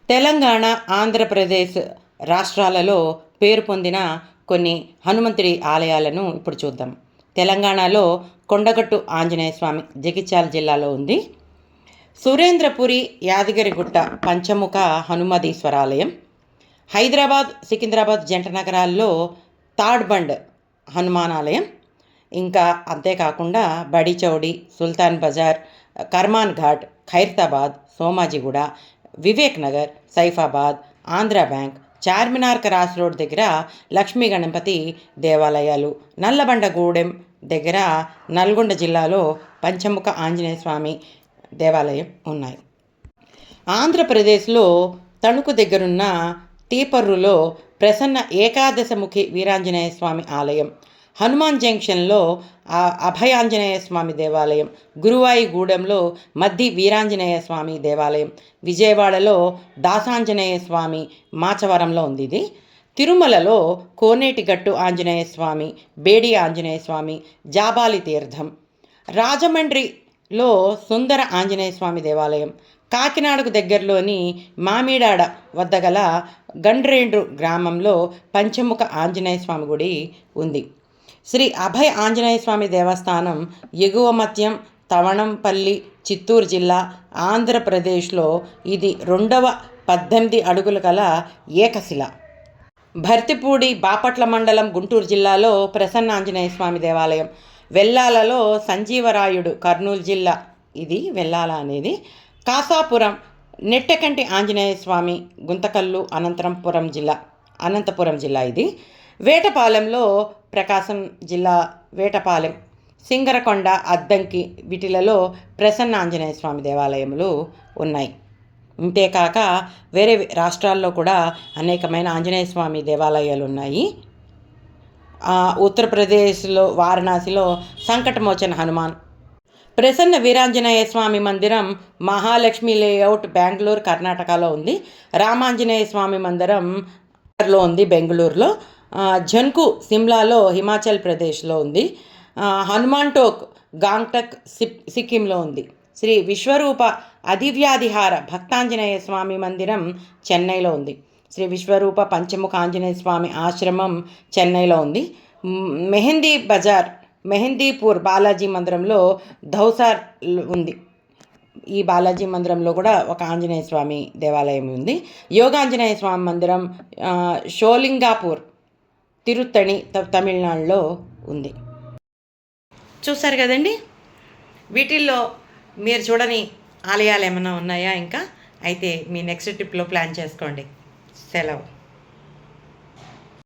తెలంగాణ, ఆంధ్రప్రదేశ్ రాష్ట్రాలలో పేరు పొందిన కొన్ని హనుమంతుడి ఆలయాలను ఇప్పుడు చూద్దాం. తెలంగాణలో కొండగట్టు ఆంజనేయ స్వామి జగిత్యాల జిల్లాలో ఉంది. సురేంద్రపురి యాదగిరిగుట్ట పంచముఖ హనుమదీశ్వరాలయం. హైదరాబాద్, సికింద్రాబాద్ జంట నగరాల్లో తాడ్బండ్ హనుమాన్ ఆలయం. ఇంకా అంతేకాకుండా Badichowdi, Sultan Bazar, Karman Ghat, Khairatabad, Somajiguda, Vivek Nagar, Saifabad, Andhra bank, Charminar cross road దగ్గర లక్ష్మీ గణపతి దేవాలయాలు, నల్లబండగూడెం దగ్గర నల్గొండ జిల్లాలో పంచముఖ ఆంజనేయ స్వామి దేవాలయం ఉన్నాయి. ఆంధ్రప్రదేశ్లో తణుకు దగ్గరున్న తీపర్రులో ప్రసన్న ఏకాదశముఖి వీరాంజనేయ స్వామి ఆలయం. హనుమాన్ జంక్షన్లో అభయాంజనేయ స్వామి దేవాలయం. గురువాయిగూడెంలో మద్ది వీరాంజనేయ స్వామి దేవాలయం. విజయవాడలో దాసాంజనేయ స్వామి మాచవరంలో ఉంది ఇది. తిరుమలలో కోనేటిగట్టు ఆంజనేయ స్వామి, బేడి ఆంజనేయ స్వామి, జాబాలి తీర్థం. రాజమండ్రిలో సుందర ఆంజనేయ స్వామి దేవాలయం. కాకినాడకు దగ్గరలోని మామిడాడ వద్ద గల గండ్రేండ్రు గ్రామంలో పంచముఖ ఆంజనేయ స్వామి గుడి ఉంది. శ్రీ అభయ ఆంజనేయ స్వామి దేవస్థానం ఎగువ మత్యం, తవణంపల్లి, చిత్తూరు జిల్లా, ఆంధ్రప్రదేశ్లో. ఇది 2వ 18 అడుగుల గల ఏకశిల. భర్తిపూడి, బాపట్ల మండలం, గుంటూరు జిల్లాలో ప్రసన్న ఆంజనేయ స్వామి దేవాలయం. వెల్లాలలో సంజీవరాయుడు, కర్నూలు జిల్లా. ఇది వెల్లాల అనేది. కాసాపురం నెట్టకంటి ఆంజనేయ స్వామి, గుంతకల్లు, అనంతపురం జిల్లా ఇది. వేటపాలెంలో ప్రకాశం జిల్లా వేటపాలెం, సింగరకొండ, అద్దంకి వీటిలలో ప్రసన్న ఆంజనేయ స్వామి దేవాలయములు ఉన్నాయి. ఇంతేకాక వేరే రాష్ట్రాల్లో కూడా అనేకమైన ఆంజనేయ స్వామి దేవాలయాలు ఉన్నాయి. ఉత్తరప్రదేశ్లో వారణాసిలో సంకటమోచన హనుమాన్. ప్రసన్న వీరాంజనేయ స్వామి మందిరం మహాలక్ష్మి లేఅవుట్, బెంగళూరు, కర్ణాటకలో ఉంది. రామాంజనేయ స్వామి మందిరం ఉంది బెంగళూరులో. జన్కు సిమ్లాలో, హిమాచల్ ప్రదేశ్లో ఉంది. హనుమాన్ టోక్ గాంగ్టక్ సిక్కింలో ఉంది. శ్రీ విశ్వరూప అధివ్యాధిహార భక్తాంజనేయ స్వామి మందిరం చెన్నైలో ఉంది. శ్రీ విశ్వరూప పంచముఖ ఆంజనేయ స్వామి ఆశ్రమం చెన్నైలో ఉంది. మెహందీపూర్ బాలాజీ మందిరంలో దౌసార్ ఉంది. ఈ బాలాజీ మందిరంలో కూడా ఒక ఆంజనేయ స్వామి దేవాలయం ఉంది. యోగాంజనేయ స్వామి మందిరం షోలింగాపూర్, తిరుత్తణి, తమిళనాడులో ఉంది. చూసారు కదండి. వీటిల్లో మీరు చూడని ఆలయాలు ఏమైనా ఉన్నాయా ఇంకా? అయితే మీ నెక్స్ట్ ట్రిప్లో ప్లాన్ చేసుకోండి. సెలవు.